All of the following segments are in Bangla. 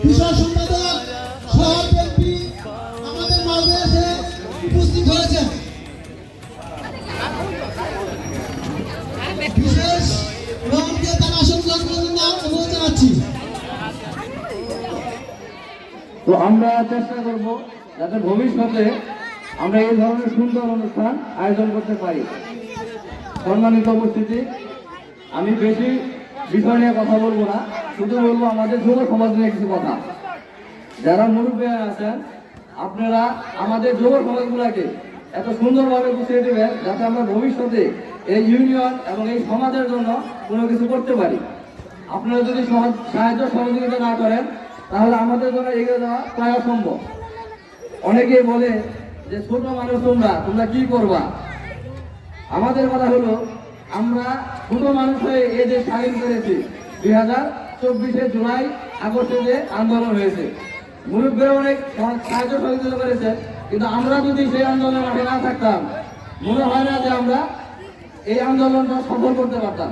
বিষয় সম্পাদক সহ ব্যক্তি আমাদের মাঝে এসে উপস্থিত হয়েছেন। বিশেষ রঙকে তার আসন গ্রহণ করার জন্য অনুরোধ জানাচ্ছি। তো আমরা চেষ্টা করব যাতে ভবিষ্যতে আমরা এই ধরনের সুন্দর অনুষ্ঠান আয়োজন করতে পারি। সম্মানিত উপস্থিতি, আমি বেশি বিষয় নিয়ে কথা বলবো না, শুধু বলবো আমাদের যুব সমাজ নিয়ে কিছু কথা। যারা মুরব্বী আছেন আপনারা আমাদের যুব সমাজগুলোকে এত সুন্দরভাবে গুছিয়ে দেবেন যাতে আমরা ভবিষ্যতে এই ইউনিয়ন এবং এই সমাজের জন্য কোনো কিছু করতে পারি। আপনারা যদি সাহায্য সহযোগিতা না করেন তাহলে আমাদের জন্য এগিয়ে যাওয়া প্রায় অসম্ভব। অনেকেই বলে যে ছোট মানুষ তোমরা কি করবা। আমাদের কথা হলো আমরা ছোট মানুষ হয়ে এই যে স্বাধীন করেছি 2024 জুলাই আগস্টে যে আন্দোলন হয়েছে, মুরব্বীরা অনেক সাহায্য সহযোগিতা করেছে, কিন্তু আমরা যদি সেই আন্দোলনের মাঠে না থাকতাম মনে হয় না যে আমরা এই আন্দোলনটা সফল করতে পারতাম।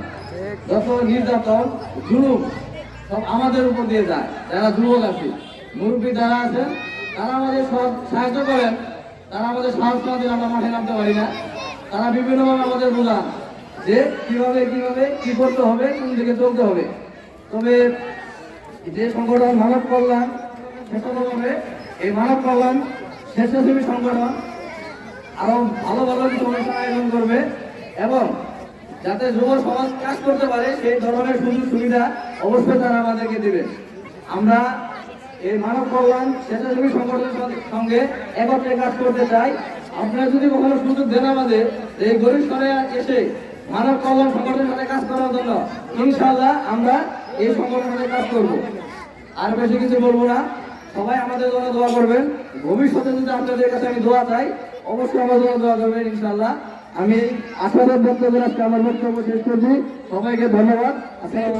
যত নির্যাতন জুলুম সব আমাদের উপর দিয়ে যায়। যারা যুবক আছে, মুরব্বী যারা আছেন তারা আমাদের সব সাহায্য করেন, তারা আমাদের সাহস না দিলে আমরা মাঠে নামতে পারি না। তারা বিভিন্নভাবে আমাদের বোঝান যে কিভাবে কি করতে হবে, কোন দিকে চলতে হবে। তবে যে সংগঠন মানব কল্যাণ স্বেচ্ছাসেবী, এই মানব কল্যাণ স্বেচ্ছাসেবী সংগঠন আরো ভালো ভালো কিছু অনুষ্ঠান আয়োজন করবে এবং যাতে যুব সমাজ কাজ করতে পারে সেই ধরনের সুযোগ সুবিধা অবশ্যই তারা আমাদেরকে দেবে। আমরা এই মানব কল্যাণ স্বেচ্ছাসেবী সংগঠনের সঙ্গে একত্রে কাজ করতে চাই। আপনারা যদি কখনো সুযোগ দেন আমাদের এই গরিব স্তরে এসে মানব কল্যাণ সংগঠনের সাথে কাজ করার জন্য, ইনশাআল্লাহ আমরা এই সংগঠনের সাথে কাজ করব। আর বেশি কিছু বলবো না, সবাই আমাদের জন্য দোয়া করবেন। ভবিষ্যতে যদি আপনাদের কাছে আমি দোয়া চাই অবশ্যই আমার জন্য দোয়া করবেন ইনশাআল্লাহ। আমি আশাবাদ ব্যক্ত করে আজকে আমার বক্তব্য শেষ করছি। সবাইকে ধন্যবাদ। আসসালামু